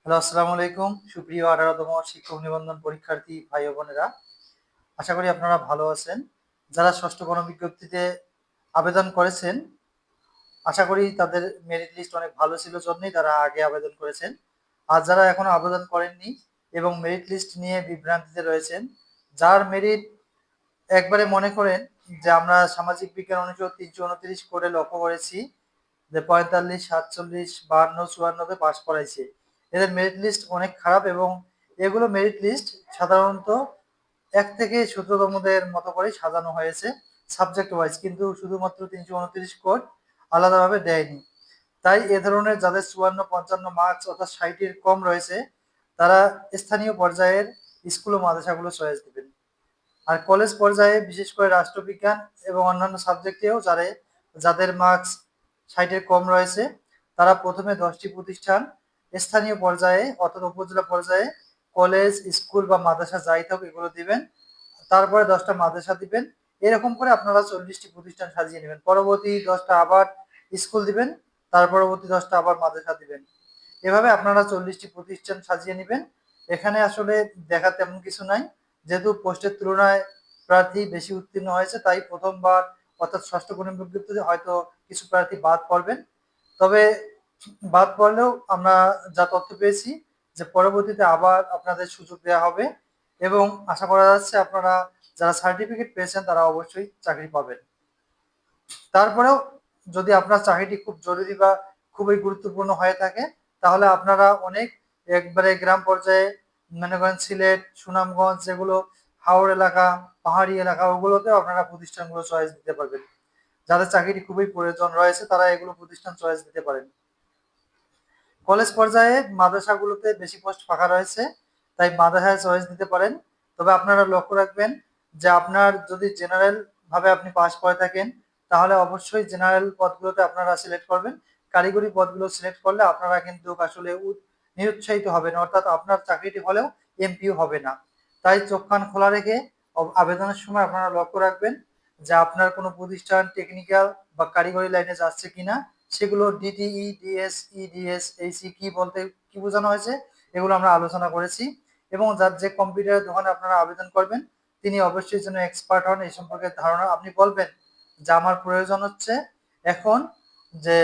Hello, আসসালামু আলাইকুম। সুপ্রিয় ১৮তম শিক্ষক নিবন্ধন পরীক্ষার্থী ভাই ও বোনেরা। আশা করি আপনারা ভালো আছেন। যারা ষষ্ঠ গণবিজ্ঞপ্তিতে আবেদন করেছেন, আশা করি তাদের মেরিট লিস্ট অনেক ভালো ছিল জন্যই তারা আগে আবেদন করেছেন। আর যারা এখনো আবেদন করেননি এবং মেরিট লিস্ট নিয়ে বিভ্রান্তিতে রয়েছেন, যার মেরিট একবারে মনে করেন যে আমরা সামাজিক বিজ্ঞান অনুষদ ৩২৯ করে লক্ষ্য করেছি যে ৪৫, ৪৭, ৫২, ৫৪ পাস করাইছে। এদের মেরিট লিস্ট অনেক খারাপ এবং এগুলো মেরিট লিস্ট সাধারণত ১ থেকে ১৭তমদের মতো করেই সাজানো হয়েছে সাবজেক্ট ওয়াইজ, কিন্তু শুধুমাত্র ৩২৯ কোড আলাদাভাবে দেয়নি। তাই এ ধরনের যাদের ৫৪, ৫৫ মার্কস অর্থাৎ ৬০ এর কম রয়েছে তারা স্থানীয় পর্যায়ের স্কুল ও মাদ্রাসাগুলো চয়েস দিবেন। আর কলেজ পর্যায়ে বিশেষ করে রাষ্ট্রবিজ্ঞান এবং অন্যান্য সাবজেক্টেও যাদের মার্কস ৬০ এর কম রয়েছে তারা প্রথমে ১০টি প্রতিষ্ঠান স্থানীয় পর্যায়ে অর্থাৎ উপজেলা পর্যায়ে কলেজ, স্কুল বা মাদ্রাসা যাই থাকুক এগুলো দিবেন। তারপরে ১০টা মাদ্রাসা দিবেন। এরকম করে আপনারা ৪০টি প্রতিষ্ঠান সাজিয়ে নেবেন। পরবর্তী ১০টা আবার স্কুল দিবেন, তার পরবর্তী ১০টা আবার মাদ্রাসা দিবেন। এভাবে আপনারা ৪০টি প্রতিষ্ঠান সাজিয়ে নেবেন। এখানে আসলে দেখার তেমন কিছু নাই। যেহেতু পোস্টের তুলনায় প্রার্থী বেশি উত্তীর্ণ হয়েছে তাই প্রথমবার অর্থাৎ ষষ্ঠ গণবিজ্ঞপ্তিতে হয়তো কিছু প্রার্থী বাদ পড়বেন। তবে বাদ পড়লেও আমরা যা তথ্য পেয়েছি যে পরবর্তীতে আবার আপনাদের সুযোগ দেওয়া হবে এবং আশা করা যাচ্ছে আপনারা যারা সার্টিফিকেট পেয়েছেন তারা অবশ্যই চাকরি পাবেন। তারপরেও যদি আপনার চাকরিটি খুব জরুরি বা খুবই গুরুত্বপূর্ণ হয়ে থাকে তাহলে আপনারা অনেক একবারে গ্রাম পর্যায়ে মনে করেন সিলেট, সুনামগঞ্জ যেগুলো হাওড় এলাকা, পাহাড়ি এলাকা ওগুলোতেও আপনারা প্রতিষ্ঠানগুলো চয়েস দিতে পারবেন। যাদের চাকরিটি খুবই প্রয়োজন রয়েছে তারা এগুলো প্রতিষ্ঠান চয়েস দিতে পারেন। কলেজ পর্যায়ে মাদ্রাসাগুলোতে বেশি পোস্ট ফাঁকা রয়েছে তাই মাদ্রাসায় চয়েস দিতে পারেন। তবে আপনারা লক্ষ্য রাখবেন যে আপনার যদি জেনারেল ভাবে আপনি পাস করে থাকেন তাহলে অবশ্যই জেনারেল পদগুলোতে আপনারা সিলেক্ট করবেন। কারিগরি পদগুলো সিলেক্ট করলে আপনারা কিন্তু আসলে নিরুৎসাহিত হবেন, অর্থাৎ আপনার চাকরিটি হলেও এমপিও হবে না। তাই চোখ কান খোলা রেখে আবেদনের সময় আপনারা লক্ষ্য রাখবেন যে আপনার কোনো প্রতিষ্ঠান টেকনিক্যাল বা কারিগরি লাইনে যাচ্ছে কিনা। সেগুলো ডিটিই, ডিএস, ইডিএস, এইসি কি বলতে কি বোঝানো হয়েছে এগুলো আমরা আলোচনা করেছি। এবং যার যে কম্পিউটারের দোকানে আপনারা আবেদন করবেন তিনি অবশ্যই যেন এক্সপার্ট হন এই সম্পর্কে ধারণা। আপনি বলবেন যে আমার প্রয়োজন হচ্ছে এখন যে